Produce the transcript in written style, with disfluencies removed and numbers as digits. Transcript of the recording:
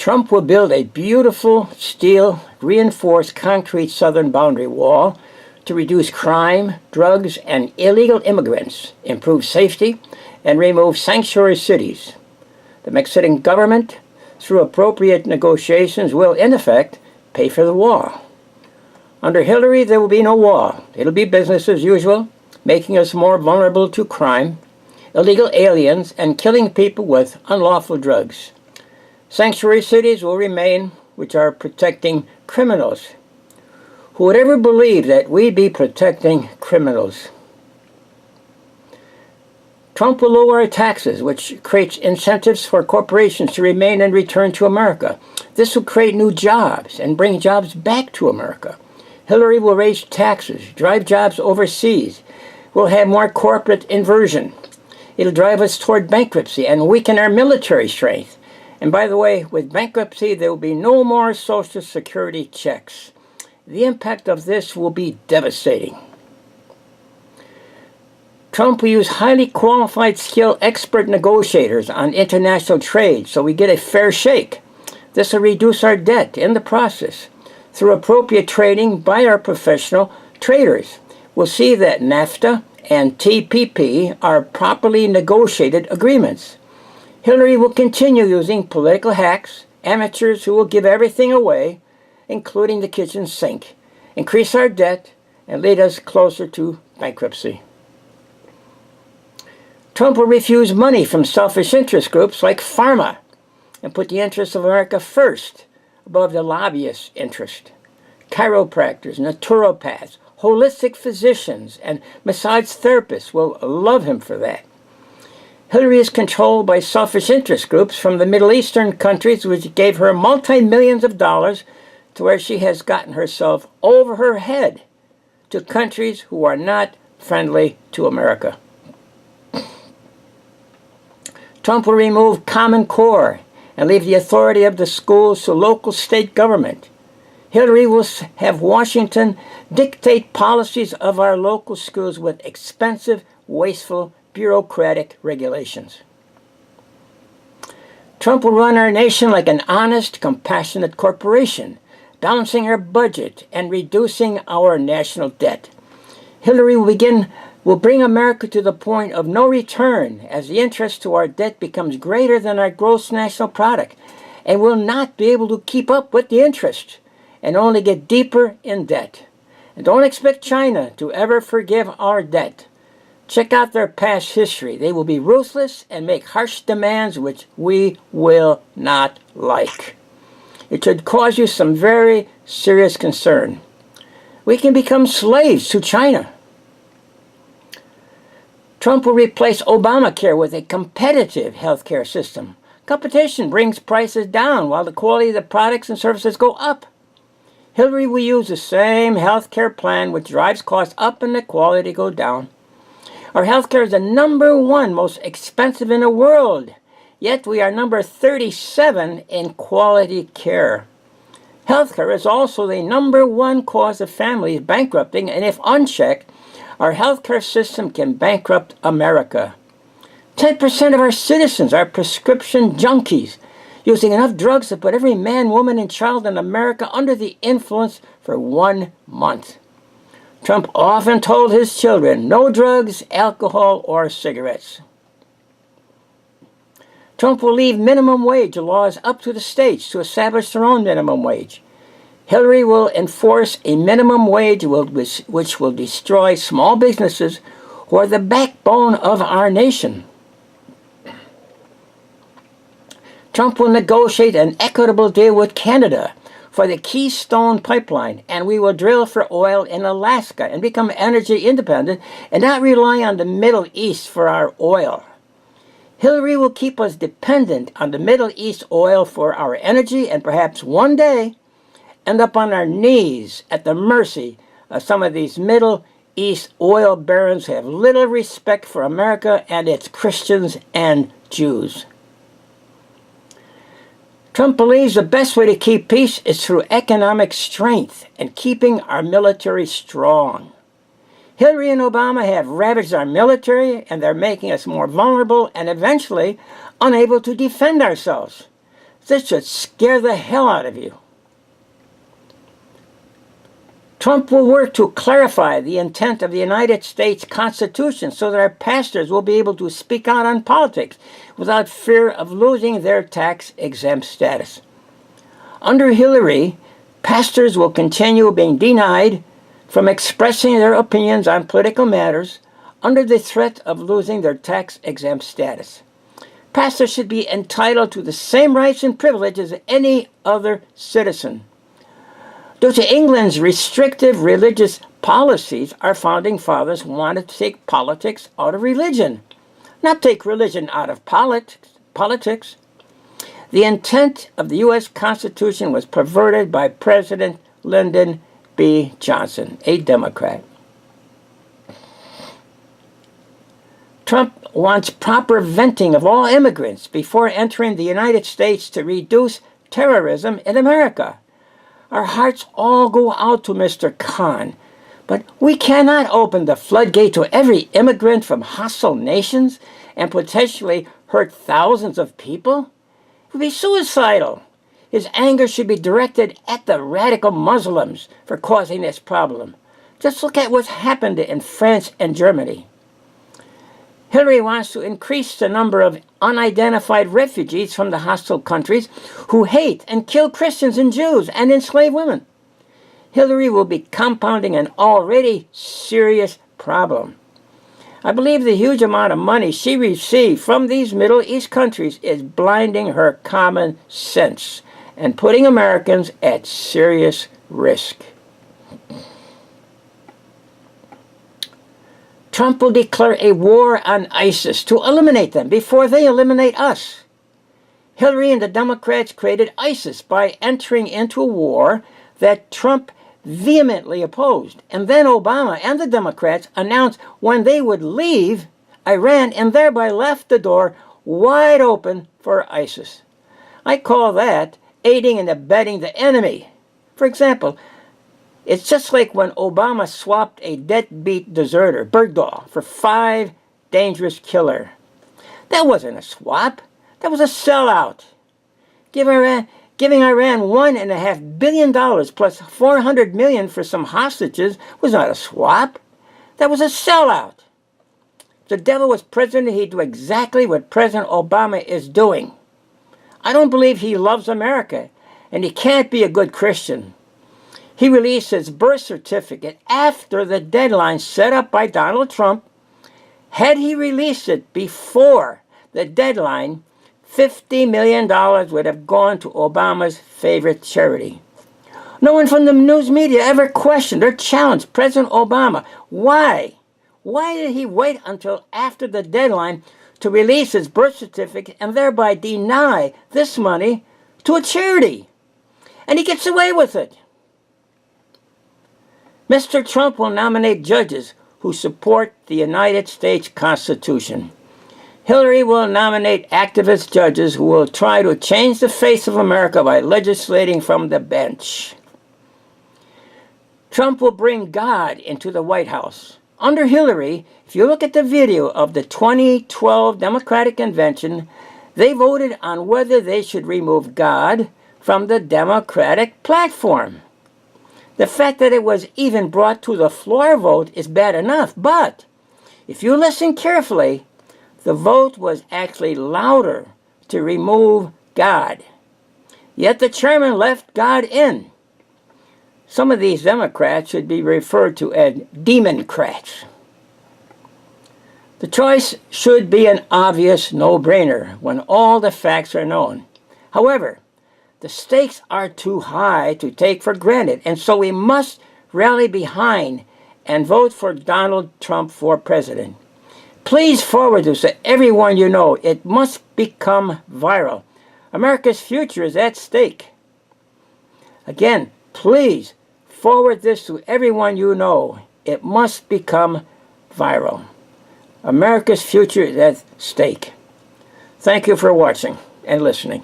Trump will build a beautiful steel reinforced concrete southern boundary wall to reduce crime, drugs, and illegal immigrants, improve safety, and remove sanctuary cities. The Mexican government, through appropriate negotiations, will, in effect, pay for the wall. Under Hillary, there will be no wall. It'll be business as usual, making us more vulnerable to crime, illegal aliens, and killing people with unlawful drugs. Sanctuary cities will remain, which are protecting criminals. Who would ever believe that we'd be protecting criminals? Trump will lower our taxes, which creates incentives for corporations to remain and return to America. This will create new jobs and bring jobs back to America. Hillary will raise taxes, drive jobs overseas. We'll have more corporate inversion. It'll drive us toward bankruptcy and weaken our military strength. And by the way, with bankruptcy, there will be no more Social Security checks. The impact of this will be devastating. Trump will use highly qualified, skilled, expert negotiators on international trade so we get a fair shake. This will reduce our debt in the process. Through appropriate trading by our professional traders, we'll see that NAFTA and TPP are properly negotiated agreements. Hillary will continue using political hacks, amateurs who will give everything away, including the kitchen sink, increase our debt, and lead us closer to bankruptcy. Trump will refuse money from selfish interest groups like pharma and put the interests of America first above the lobbyist interest. Chiropractors, naturopaths, holistic physicians, and massage therapists will love him for that. Hillary is controlled by selfish interest groups from the Middle Eastern countries, which gave her multi-millions of dollars, to where she has gotten herself over her head to countries who are not friendly to America. Trump will remove Common Core and leave the authority of the schools to local state government. Hillary will have Washington dictate policies of our local schools with expensive, wasteful, bureaucratic regulations. Trump will run our nation like an honest, compassionate corporation, balancing our budget and reducing our national debt. Hillary will bring America to the point of no return as the interest to our debt becomes greater than our gross national product, and will not be able to keep up with the interest and only get deeper in debt. And don't expect China to ever forgive our debt. Check out their past history. They will be ruthless and make harsh demands which we will not like. It should cause you some very serious concern. We can become slaves to China. Trump will replace Obamacare with a competitive health care system. Competition brings prices down while the quality of the products and services go up. Hillary will use the same health care plan which drives costs up and the quality go down. Our health care is the #1 most expensive in the world, yet we are number 37 in quality care. Health care is also the #1 cause of families bankrupting, and if unchecked, our health care system can bankrupt America. 10% of our citizens are prescription junkies, using enough drugs to put every man, woman, and child in America under the influence for 1 month. Trump often told his children, no drugs, alcohol, or cigarettes. Trump will leave minimum wage laws up to the states to establish their own minimum wage. Hillary will enforce a minimum wage which will destroy small businesses who are the backbone of our nation. Trump will negotiate an equitable deal with Canada for the Keystone Pipeline, and we will drill for oil in Alaska and become energy independent and not rely on the Middle East for our oil. Hillary will keep us dependent on the Middle East oil for our energy and perhaps one day end up on our knees at the mercy of some of these Middle East oil barons who have little respect for America and its Christians and Jews. Trump believes the best way to keep peace is through economic strength and keeping our military strong. Hillary and Obama have ravaged our military, and they're making us more vulnerable and eventually unable to defend ourselves. This should scare the hell out of you. Trump will work to clarify the intent of the United States Constitution so that our pastors will be able to speak out on politics without fear of losing their tax-exempt status. Under Hillary, pastors will continue being denied from expressing their opinions on political matters under the threat of losing their tax-exempt status. Pastors should be entitled to the same rights and privileges as any other citizen. Due to England's restrictive religious policies, our founding fathers wanted to take politics out of religion, not take religion out of politics. The intent of the U.S. Constitution was perverted by President Lyndon B. Johnson, a Democrat. Trump wants proper vetting of all immigrants before entering the United States to reduce terrorism in America. Our hearts all go out to Mr. Khan, but we cannot open the floodgate to every immigrant from hostile nations and potentially hurt thousands of people. It would be suicidal. His anger should be directed at the radical Muslims for causing this problem. Just look at what's happened in France and Germany. Hillary wants to increase the number of unidentified refugees from the hostile countries who hate and kill Christians and Jews and enslave women. Hillary will be compounding an already serious problem. I believe the huge amount of money she received from these Middle East countries is blinding her common sense and putting Americans at serious risk. Trump will declare a war on ISIS to eliminate them before they eliminate us. Hillary and the Democrats created ISIS by entering into a war that Trump vehemently opposed. And then Obama and the Democrats announced when they would leave Iran and thereby left the door wide open for ISIS. I call that aiding and abetting the enemy. For example, it's just like when Obama swapped a deadbeat deserter, Bergdahl, for 5 dangerous killers. That wasn't a swap. That was a sellout. Giving Iran $1.5 billion plus $400 million for some hostages was not a swap. That was a sellout. If the devil was president, he'd do exactly what President Obama is doing. I don't believe he loves America, and he can't be a good Christian. He released his birth certificate after the deadline set up by Donald Trump. Had he released it before the deadline, $50 million would have gone to Obama's favorite charity. No one from the news media ever questioned or challenged President Obama. Why? Why did he wait until after the deadline to release his birth certificate and thereby deny this money to a charity? And he gets away with it. Mr. Trump will nominate judges who support the United States Constitution. Hillary will nominate activist judges who will try to change the face of America by legislating from the bench. Trump will bring God into the White House. Under Hillary, if you look at the video of the 2012 Democratic Convention, they voted on whether they should remove God from the Democratic platform. The fact that it was even brought to the floor vote is bad enough, but if you listen carefully, the vote was actually louder to remove God. Yet the chairman left God in. Some of these Democrats should be referred to as Democrats. The choice should be an obvious no-brainer when all the facts are known. However, the stakes are too high to take for granted, and so we must rally behind and vote for Donald Trump for president. Please forward this to everyone you know. It must become viral. America's future is at stake. Again, please forward this to everyone you know. It must become viral. America's future is at stake. Thank you for watching and listening.